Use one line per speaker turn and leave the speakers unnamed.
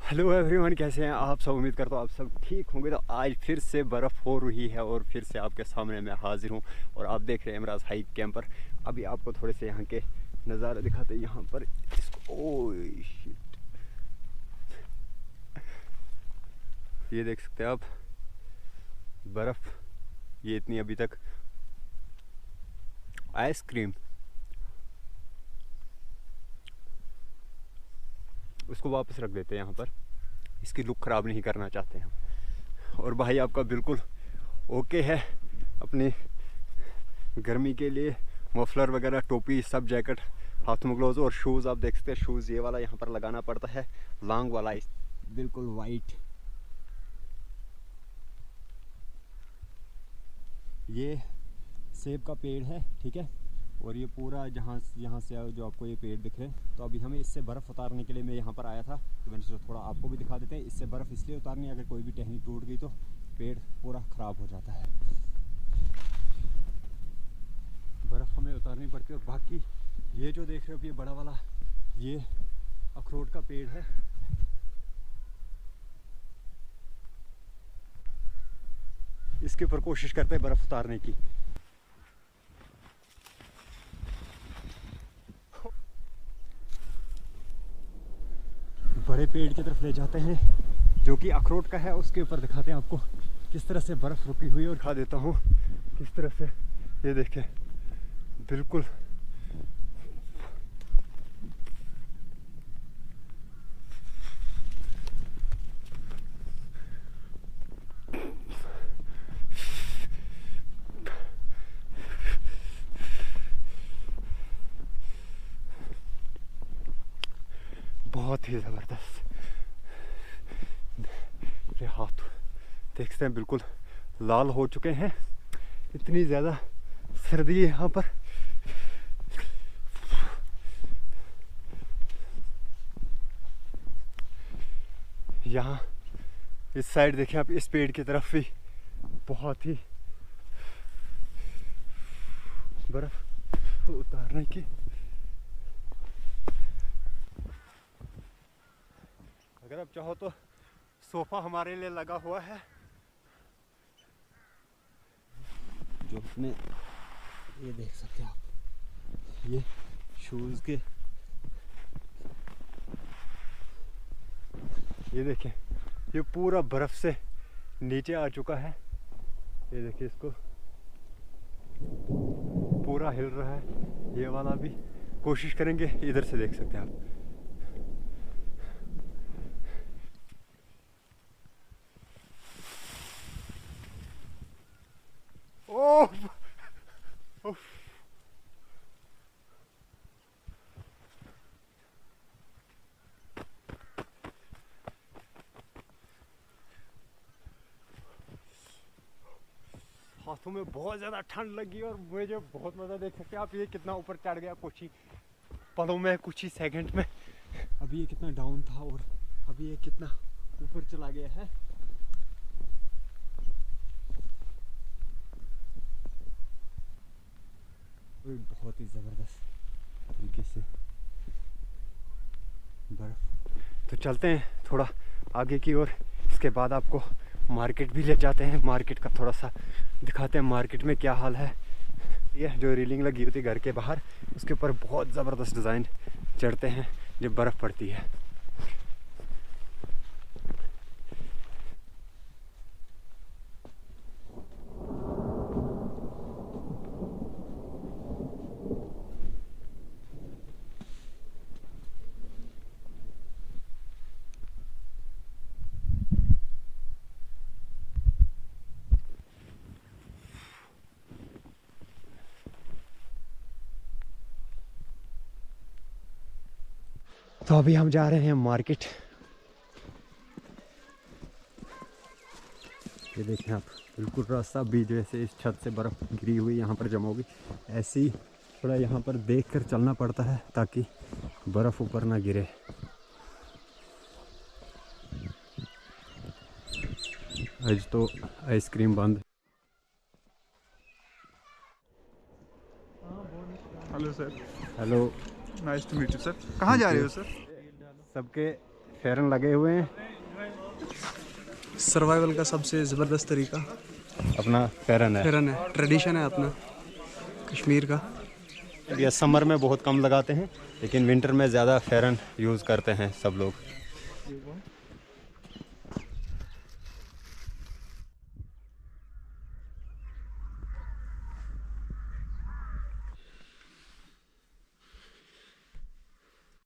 Hello everyone, कैसे हैं आप सब। उम्मीद करता हूँ आप सब ठीक होंगे। तो आज फिर से बर्फ़ हो रही है और फिर से आपके सामने मैं हाजिर हूँ और आप देख रहे हैं इमराज हाइक कैंपर। अभी आपको थोड़े से यहाँ के नज़ारे दिखाते हैं। यहाँ पर इसको ये देख सकते हैं आप, बर्फ़ ये इतनी अभी तक। आइसक्रीम, उसको वापस रख देते हैं यहाँ पर, इसकी लुक ख़राब नहीं करना चाहते हैं हम। और भाई आपका बिल्कुल ओके है अपनी गर्मी के लिए, मफलर वगैरह, टोपी, सब जैकेट, हाथ में ग्लोव्स और शूज़ आप देख सकते हैं। शूज़ ये वाला यहाँ पर लगाना पड़ता है, लॉन्ग वाला, बिल्कुल वाइट। ये सेब का पेड़ है, ठीक है। और ये पूरा यहाँ से जो आपको ये पेड़ दिख रहे हैं, तो अभी हमें इससे बर्फ़ उतारने के लिए मैं यहाँ पर आया था, तो मैंने सोचा थोड़ा आपको भी दिखा देते हैं। इससे बर्फ़ इसलिए उतारनी, अगर कोई भी टहनी टूट गई तो पेड़ पूरा ख़राब हो जाता है, बर्फ़ हमें उतारनी पड़ती है। और बाकी ये जो देख रहे हो, ये बड़ा वाला ये अखरोट का पेड़ है। इसके ऊपर कोशिश करते हैं बर्फ़ उतारने की। बड़े पेड़ की तरफ ले जाते हैं जो कि अखरोट का है, उसके ऊपर दिखाते हैं आपको किस तरह से बर्फ़ रुकी हुई है। और दिखा देता हूँ किस तरह से, ये देखें बिल्कुल बहुत ही ज़बरदस्त। मेरे हाथ देखते हैं बिल्कुल लाल हो चुके हैं, इतनी ज़्यादा सर्दी है यहाँ पर। यहाँ इस साइड देखें आप, इस पेड़ की तरफ भी बहुत ही बर्फ उतारने की। अगर आप चाहो तो सोफा हमारे लिए लगा हुआ है, जो अपने ये देख सकते हैं आप, ये शूज़ के, ये देखें ये पूरा बर्फ़ से नीचे आ चुका है। ये देखिए इसको पूरा हिल रहा है। ये वाला भी कोशिश करेंगे, इधर से देख सकते हैं आप। ओह हाथों में बहुत ज़्यादा ठंड लगी और मुझे बहुत मज़ा, देख सकते हैं आप ये कितना ऊपर चढ़ गया कुछ ही पलों में, कुछ ही सेकंड में। अभी ये कितना डाउन था और अभी ये कितना ऊपर चला गया है। बहुत ही ज़बरदस्त तरीके से बर्फ़। तो चलते हैं थोड़ा आगे की ओर, इसके बाद आपको मार्केट भी ले जाते हैं। मार्केट का थोड़ा सा दिखाते हैं, मार्केट में क्या हाल है। ये जो रेलिंग लगी होती है घर के बाहर, उसके ऊपर बहुत ज़बरदस्त डिज़ाइन चढ़ते हैं जब बर्फ़ पड़ती है। तो अभी हम जा रहे हैं मार्केट। ये देखें आप, बिल्कुल रास्ता भी जैसे इस छत से बर्फ़ गिरी हुई यहाँ पर जमा होगी, ऐसे ही थोड़ा यहाँ पर देख कर चलना पड़ता है ताकि बर्फ़ ऊपर ना गिरे। आज तो आइसक्रीम बंद।
Hello sir.
Hello,
nice to meet you sir. कहाँ जा रहे हो सर?
सबके फेरन लगे हुए हैं।
सर्वाइवल का सबसे ज़बरदस्त तरीका
अपना फेरन है।
फेरन है, ट्रेडिशन है अपना कश्मीर का।
ये समर में बहुत कम लगाते हैं, लेकिन विंटर में ज़्यादा फेरन यूज़ करते हैं सब लोग।